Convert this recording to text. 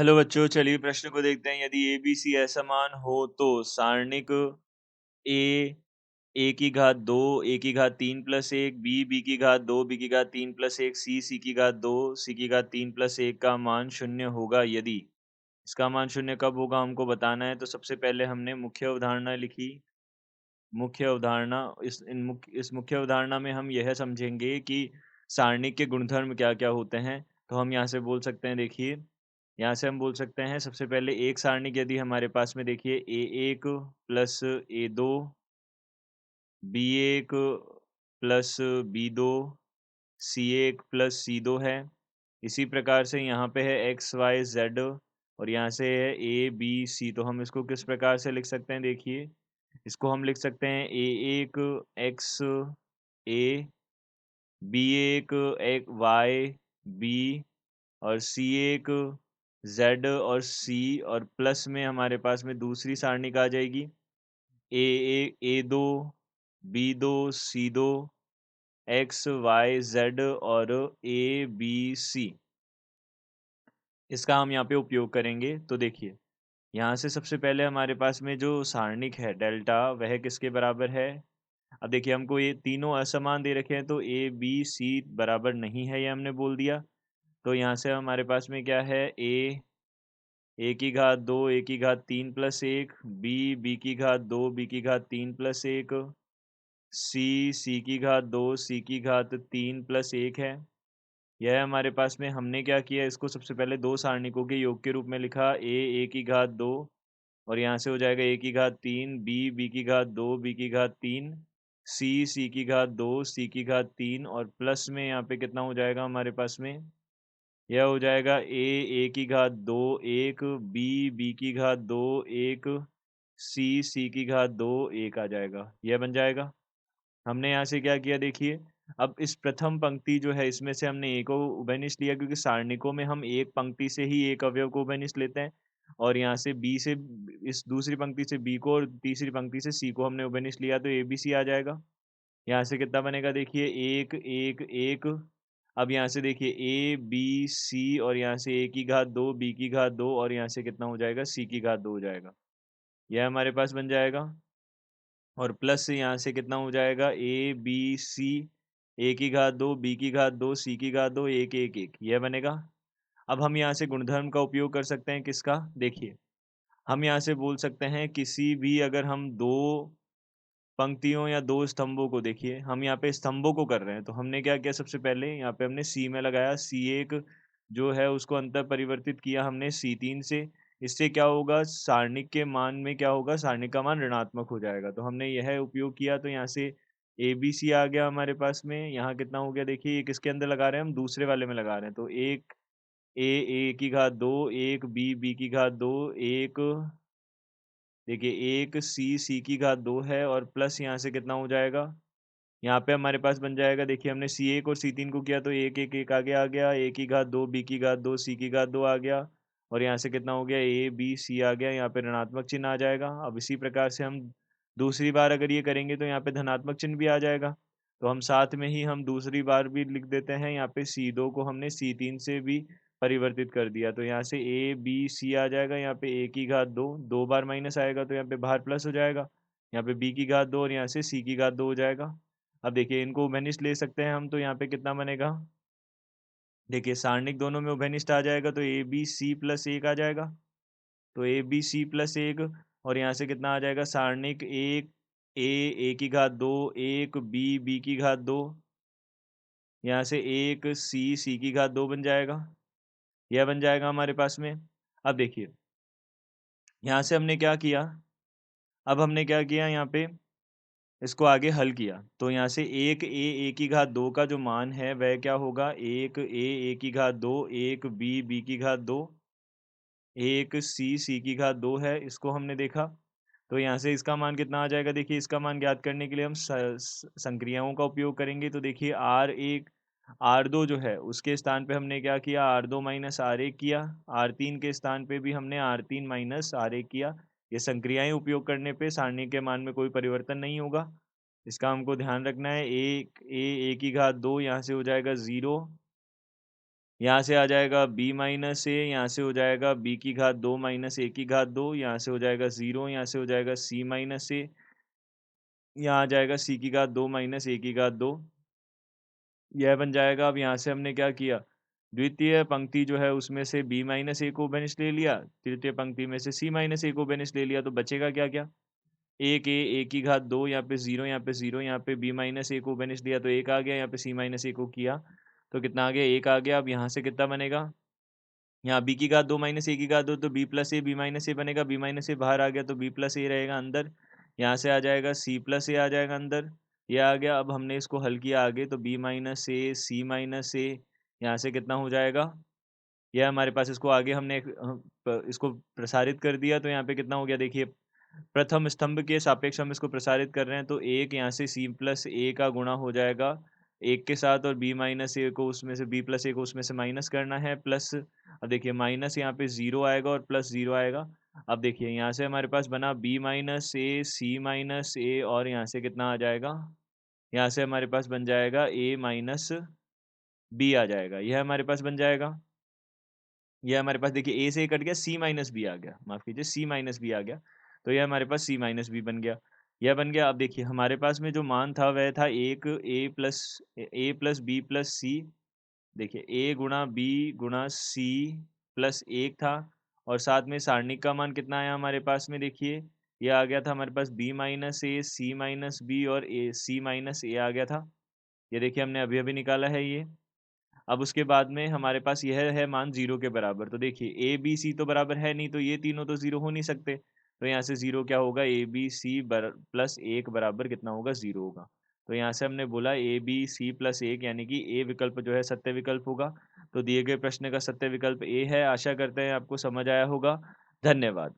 Hello बच्चों, चलिए प्रश्न को देखते हैं। यदि ए बी सी असमान हो तो सारणिक ए ए की घात दो, ए की घात तीन प्लस एक, बी बी की घात दो, बी की घात तीन प्लस एक, सी सी की घात दो, सी की घात तीन प्लस एक का मान शून्य होगा। यदि इसका मान शून्य कब होगा हमको बताना है। तो सबसे पहले हमने मुख्य अवधारणा लिखी। मुख्य अवधारणा इस मुख्य अवधारणा में हम यह समझेंगे कि सारणिक के गुणधर्म क्या क्या होते हैं। तो हम यहाँ से बोल सकते हैं, देखिए यहाँ से हम बोल सकते हैं सबसे पहले एक सारणिक यदि हमारे पास में देखिए ए एक प्लस ए दो, बी एक प्लस बी दो, सी एक प्लस सी दो है। इसी प्रकार से यहाँ पे है एक्स वाई जेड और यहाँ से है ए बी सी। तो हम इसको किस प्रकार से लिख सकते हैं, देखिए इसको हम लिख सकते हैं ए एक एक्स ए, बी एक वाई बी और सी एक जेड और सी, और प्लस में हमारे पास में दूसरी सारणी आ जाएगी ए दो बी दो सी दो एक्स वाई जेड और ए बी सी। इसका हम यहाँ पे उपयोग करेंगे। तो देखिए यहाँ से सबसे पहले हमारे पास में जो सारणिक है डेल्टा, वह किसके बराबर है। अब देखिए हमको ये तीनों असमान दे रखे हैं, तो ए बी सी बराबर नहीं है, ये हमने बोल दिया। तो यहाँ से हमारे पास में क्या है, ए की घात दो, ए की घात तीन प्लस एक, बी बी की घात दो, बी की घात तीन प्लस एक, सी की घात दो, सी की घात तीन प्लस एक है। यह हमारे पास में हमने क्या किया, इसको सबसे पहले दो सारणिकों के योग के रूप में लिखा। ए की घात दो और यहाँ से हो जाएगा ए की घात तीन, बी की घात दो, बी की घात तीन, सी की घात दो, सी की घात तीन, और प्लस में यहाँ पे कितना हो जाएगा हमारे पास में, यह हो जाएगा ए की घात दो एक, बी की घात दो एक, सी की घात दो एक आ जाएगा। यह बन जाएगा। हमने यहाँ से क्या किया, देखिए अब इस प्रथम पंक्ति जो है इसमें से हमने ए को उभयनिष्ठ लिया, क्योंकि सारणिकों में हम एक पंक्ति से ही एक अवयव को उभयनिष्ठ लेते हैं। और यहाँ से बी से इस दूसरी पंक्ति से बी को और तीसरी पंक्ति से सी को हमने उभयनिष्ठ लिया, तो ए बी सी आ जाएगा। यहाँ से कितना बनेगा, देखिए एक एक एक। अब यहाँ से देखिए ए बी सी और यहाँ से ए की घात दो, बी की घात दो और यहाँ से कितना हो जाएगा, सी की घात दो हो जाएगा। यह हमारे पास बन जाएगा। और प्लस यहाँ से कितना हो जाएगा, ए बी सी, ए की घात दो, बी की घात दो, सी की घात दो, एक एक एक, यह बनेगा। अब हम यहाँ से गुणधर्म का उपयोग कर सकते हैं, किसका, देखिए हम यहाँ से बोल सकते हैं किसी भी, अगर हम दो पंक्तियों या दो स्तंभों को, देखिए हम यहाँ पे स्तंभों को कर रहे हैं, तो हमने क्या किया, सबसे पहले यहाँ पे हमने सी में लगाया, सी एक जो है उसको अंतर परिवर्तित किया हमने सी तीन से। इससे क्या होगा, सारणिक के मान में क्या होगा, सारणिक का मान ऋणात्मक हो जाएगा। तो हमने यह उपयोग किया, तो यहाँ से ए बी सी आ गया हमारे पास में। यहाँ कितना हो गया, देखिए ये किसके अंदर लगा रहे हैं, हम दूसरे वाले में लगा रहे हैं। तो एक ए की घात दो, एक बी की घात दो, एक देखिए एक सी की घात दो है, और प्लस यहाँ से कितना हो जाएगा, यहाँ पे हमारे पास बन जाएगा, देखिए हमने सी एक और सी तीन को किया, तो एक एक एक आगे आ गया, ए की घात दो, बी की घात दो, सी की घात दो आ गया, और यहाँ से कितना हो गया, ए बी सी आ गया। यहाँ पे ऋणात्मक चिन्ह आ जाएगा। अब इसी प्रकार से हम दूसरी बार अगर ये करेंगे तो यहाँ पे धनात्मक चिन्ह भी आ जाएगा। तो हम साथ में ही हम दूसरी बार भी लिख देते हैं, यहाँ पे सी दो को हमने सी तीन से भी परिवर्तित कर दिया, तो यहाँ से ए बी सी आ जाएगा। यहाँ पे ए की घात दो, दो बार माइनस आएगा तो यहाँ पे बाहर प्लस हो जाएगा। यहाँ पे बी की घात दो और यहाँ से सी की घात दो हो जाएगा। अब देखिए इनको उभयनिष्ठ ले सकते हैं हम, तो यहाँ पे कितना बनेगा, देखिए सारणिक दोनों में उभयनिष्ठ आ जाएगा, तो ए बी सी प्लस एक आ जाएगा। तो ए बी सी प्लस एक, और यहाँ से कितना आ जाएगा, सारणिक एक ए की घात दो, एक बी की घात दो, यहाँ से एक सी की घात दो बन जाएगा। यह बन जाएगा हमारे पास में। अब देखिए यहाँ से हमने क्या किया, अब हमने क्या किया, यहाँ पे इसको आगे हल किया, तो यहाँ से एक ए की घात दो का जो मान है वह क्या होगा, एक ए की घात दो, एक बी की घात दो, एक सी की घात दो है, इसको हमने देखा। तो यहाँ से इसका मान कितना आ जाएगा, देखिए इसका मान ज्ञात करने के लिए हम संक्रियाओं का उपयोग करेंगे। तो देखिए आर एक आर दो जो है उसके स्थान पे हमने क्या किया, आर दो माइनस आर एक किया, आर तीन के स्थान पे भी हमने आर तीन माइनस आर एक किया। ये संक्रियाएं उपयोग करने पे सारणी के मान में कोई परिवर्तन नहीं होगा, इसका हमको ध्यान रखना है। ए की घात दो यहाँ से हो जाएगा 0, यहाँ से आ जाएगा b माइनस ए, यहाँ से हो जाएगा b की घात 2 माइनस a की घात 2, यहाँ से हो जाएगा 0, यहाँ से हो जाएगा c माइनस ए, यहाँ आ जाएगा c की घात 2 माइनस a की घात 2, यह बन जाएगा। अब यहाँ से हमने क्या किया, द्वितीय पंक्ति जो है उसमें से b माइनस ए को बेनिस ले लिया, तृतीय पंक्ति में से c माइनस ए को बेनिस ले लिया, तो बचेगा क्या क्या, एक ए की घात 2, यहाँ पे 0, यहाँ पे 0, यहाँ पे b माइनस ए को बेनिस लिया तो 1 आ गया, यहाँ पे c माइनस ए को किया तो कितना आ गया, 1 आ गया। अब यहाँ से कितना बनेगा, यहाँ b की घात 2 माइनस a की घात 2 तो b प्लस ए, b माइनस ए बनेगा, b माइनस ए बाहर आ गया तो b प्लस ए रहेगा अंदर, यहाँ से आ जाएगा c प्लस ए आ जाएगा अंदर, ये आ गया। अब हमने इसको हल किया आगे तो b माइनस ए, सी माइनस ए, यहाँ से कितना हो जाएगा, यह हमारे पास, इसको आगे हमने इसको प्रसारित कर दिया तो यहाँ पे कितना हो गया, देखिए प्रथम स्तंभ के सापेक्ष हम इसको प्रसारित कर रहे हैं तो एक यहाँ से c प्लस ए का गुणा हो जाएगा एक के साथ, और b माइनस ए को उसमें से, b प्लस ए को उसमें से माइनस करना है, प्लस अब देखिए माइनस यहाँ पे 0 आएगा और प्लस 0 आएगा। अब देखिए यहाँ से हमारे पास बना b माइनस ए, सी माइनस ए, और यहाँ से कितना आ जाएगा, यहाँ से हमारे पास बन जाएगा a माइनस बी आ जाएगा, यह हमारे पास बन जाएगा। ये हमारे पास देखिए ए से कट गया, सी माइनस बी आ गया, माफ कीजिए सी माइनस बी आ गया, तो ये हमारे पास सी माइनस बी बन गया, यह बन गया। अब देखिए हमारे पास में जो मान था वह था एक ए प्लस बी प्लस सी, देखिए ए गुणा बी गुणा सी प्लस एक था, और साथ में सारणिक का मान कितना आया हमारे पास में, देखिए ये आ गया था हमारे पास बी माइनस ए, सी माइनस बी और ए सी माइनस ए आ गया था, ये देखिए हमने अभी अभी निकाला है ये। अब उसके बाद में हमारे पास यह है मान 0 के बराबर, तो देखिए ए बी सी तो बराबर है नहीं, तो ये तीनों तो 0 हो नहीं सकते, तो यहाँ से 0 क्या होगा, ए बी सी प्लस एक बराबर कितना होगा, 0 होगा। तो यहाँ से हमने बोला ए बी सी प्लस एक, यानी कि ए विकल्प जो है सत्य विकल्प होगा। तो दिए गए प्रश्न का सत्य विकल्प ए है। आशा करते हैं आपको समझ आया होगा। धन्यवाद।